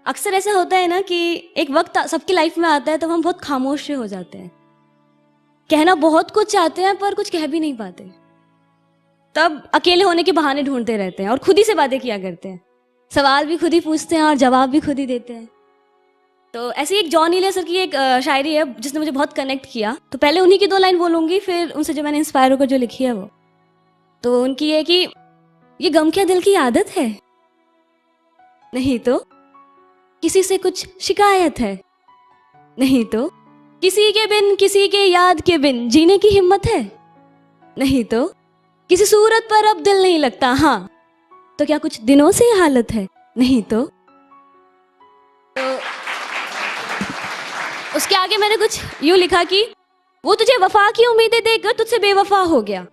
अक्सर ऐसा होता है ना कि एक वक्त सबकी लाइफ में आता है तब हम बहुत खामोश से हो जाते हैं, कहना बहुत कुछ चाहते हैं पर कुछ कह भी नहीं पाते। तब अकेले होने के बहाने ढूंढते रहते हैं और खुद ही से बातें किया करते हैं, सवाल भी खुद ही पूछते हैं और जवाब भी खुद ही देते हैं। तो ऐसी एक जॉन इलियट की एक शायरी है जिसने मुझे बहुत कनेक्ट किया। तो पहले उन्हीं की 2 लाइन बोलूंगी, फिर उनसे जो मैंने इंस्पायर होकर जो लिखी है वो। तो उनकी है कि ये गम क्या दिल की आदत है, नहीं तो किसी से कुछ शिकायत है, नहीं तो किसी के बिन किसी के याद के बिन जीने की हिम्मत है, नहीं तो किसी सूरत पर अब दिल नहीं लगता, हाँ तो क्या कुछ दिनों से ये हालत है, नहीं तो उसके आगे मैंने कुछ यूं लिखा कि वो तुझे वफा की उम्मीदें देकर तुझसे बेवफा हो गया,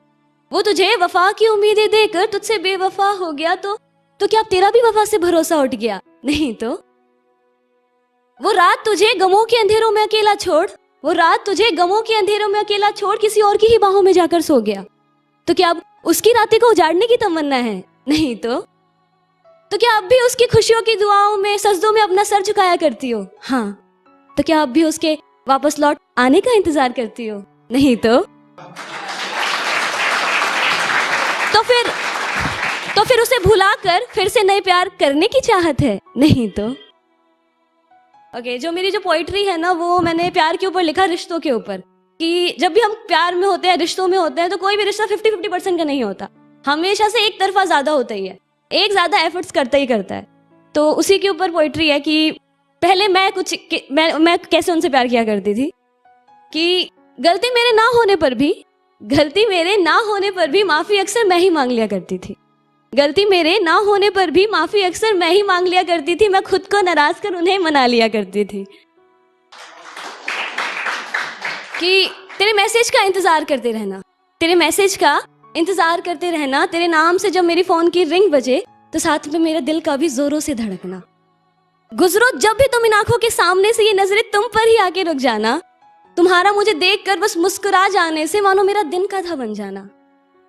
वो तुझे वफा की उम्मीदें देकर तुझसे बेवफा हो गया, तो क्या अब तेरा भी वफा से भरोसा उठ गया, नहीं तो वो रात तुझे गमों के अंधेरों में अकेला छोड़, वो रात तुझे गमों के अंधेरों में अकेला छोड़ किसी और की ही बाहों में जाकर सो गया, तो क्या अब उसकी रातें को उजाड़ने की तमन्ना है, नहीं तो क्या अब भी उसकी खुशियों की दुआओं में सजदों में अपना सर झुकाया करती हो, हाँ तो क्या अब भी उसके वापस लौट आने का इंतजार करती हो, नहीं तो फिर उसे भुलाकर फिर से नए प्यार करने की चाहत है, नहीं तो ओके। जो मेरी जो पोइट्री है ना वो मैंने प्यार के ऊपर लिखा, रिश्तों के ऊपर, कि जब भी हम प्यार में होते हैं, रिश्तों में होते हैं, तो कोई भी रिश्ता 50-50% का नहीं होता, हमेशा से एक तरफा ज्यादा होता ही है, एक ज्यादा एफर्ट्स करता ही करता है। तो उसी के ऊपर पोइट्री है कि पहले मैं कैसे उनसे प्यार किया करती थी कि गलती मेरे ना होने पर भी माफी अक्सर मैं ही मांग लिया करती थी, गलती मेरे ना होने पर भी माफी अक्सर मैं ही मांग लिया करती थी, मैं खुद को नाराज कर उन्हें मना लिया करती थी कि तेरे मैसेज का इंतजार करते रहना, तेरे मैसेज का इंतजार करते रहना, तेरे नाम से जब मेरी फोन की रिंग बजे तो साथ में मेरा दिल का भी जोरों से धड़कना, गुजरो जब भी तुम इन आंखों के सामने से ये नजरें तुम पर ही आके रुक जाना, तुम्हारा मुझे देखकर बस मुस्कुरा जाने से मानो मेरा दिन का था बन जाना,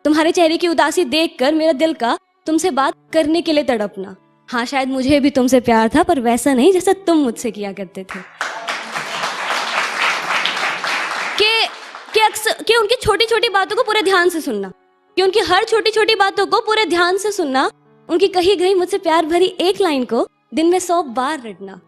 तुम्हारे चेहरे की उदासी देखकर मेरा दिल का तुमसे बात करने के लिए तड़पना, हाँ शायद मुझे भी तुमसे प्यार था पर वैसा नहीं जैसा तुम मुझसे किया करते थे। कि उनकी छोटी छोटी बातों को पूरे ध्यान से सुनना, कि उनकी हर छोटी छोटी बातों को पूरे ध्यान से सुनना, उनकी कही गई मुझसे प्यार भरी एक लाइन को दिन में 100 बार रटना,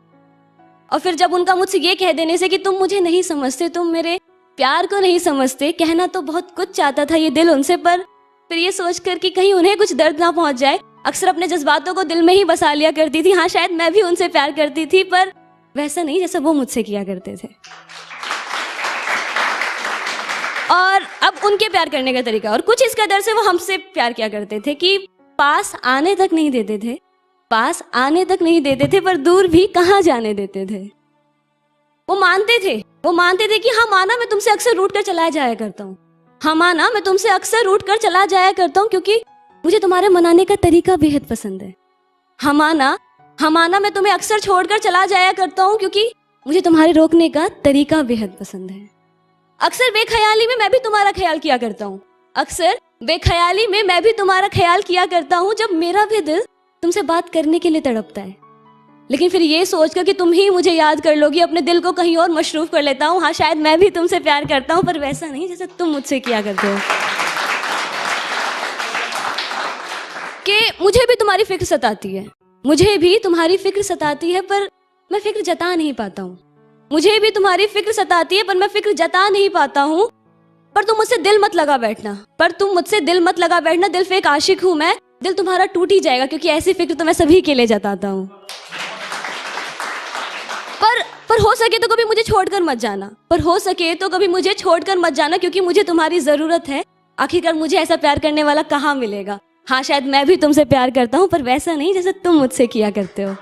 और फिर जब उनका मुझसे ये कह देने से कि तुम मुझे नहीं समझते, तुम मेरे प्यार को नहीं समझते, कहना तो बहुत कुछ चाहता था ये दिल उनसे, पर फिर ये सोचकर कि कहीं उन्हें कुछ दर्द ना पहुंच जाए, अक्सर अपने जज्बातों को दिल में ही बसा लिया करती थी, हाँ शायद मैं भी उनसे प्यार करती थी पर वैसा नहीं जैसा वो मुझसे किया करते थे। और अब उनके प्यार करने का तरीका, और कुछ इस कदर से वो हमसे प्यार किया करते थे कि पास आने तक नहीं देते थे, पास आने तक नहीं देते थे, पर दूर भी कहाँ जाने देते थे। वो मानते थे कि हाँ माना मैं तुमसे अक्सर रूठ कर चला जाया करता हूँ, हाँ माना मैं तुमसे अक्सर रूठ कर चला जाया करता हूँ क्योंकि मुझे तुम्हारे मनाने का तरीका बेहद पसंद है, हाँ माना मैं तुम्हें अक्सर छोड़कर चला जाया करता हूँ क्योंकि मुझे तुम्हारे रोकने का तरीका बेहद पसंद है। अक्सर बेख्याली में मैं भी तुम्हारा ख्याल किया करता हूँ, अक्सर बेख्याली में मैं भी तुम्हारा ख्याल किया करता हूँ, जब मेरा भी दिल तुमसे बात करने के लिए तड़पता है, लेकिन फिर ये सोचकर कि तुम ही मुझे याद कर लोगी अपने दिल को कहीं और मशरूफ कर लेता हूँ, हाँ शायद मैं भी तुमसे प्यार करता हूँ पर वैसा नहीं जैसे तुम मुझसे किया करते हो। कि मुझे भी तुम्हारी फिक्र सताती है, मुझे भी तुम्हारी फिक्र सताती है पर मैं फिक्र जता नहीं पाता हूँ, मुझे भी तुम्हारी फिक्र सताती है पर मैं फिक्र जता नहीं पाता हूँ, पर तुम मुझसे दिल मत लगा बैठना, दिल फेक आशिक हूँ मैं, दिल तुम्हारा टूट ही जाएगा क्योंकि ऐसी फिक्र तो मैं सभी के लिए जताता हूँ। पर हो सके तो कभी मुझे छोड़कर मत जाना, क्योंकि मुझे तुम्हारी जरूरत है, आखिरकार मुझे ऐसा प्यार करने वाला कहाँ मिलेगा, हाँ शायद मैं भी तुमसे प्यार करता हूँ पर वैसा नहीं जैसे तुम मुझसे किया करते हो।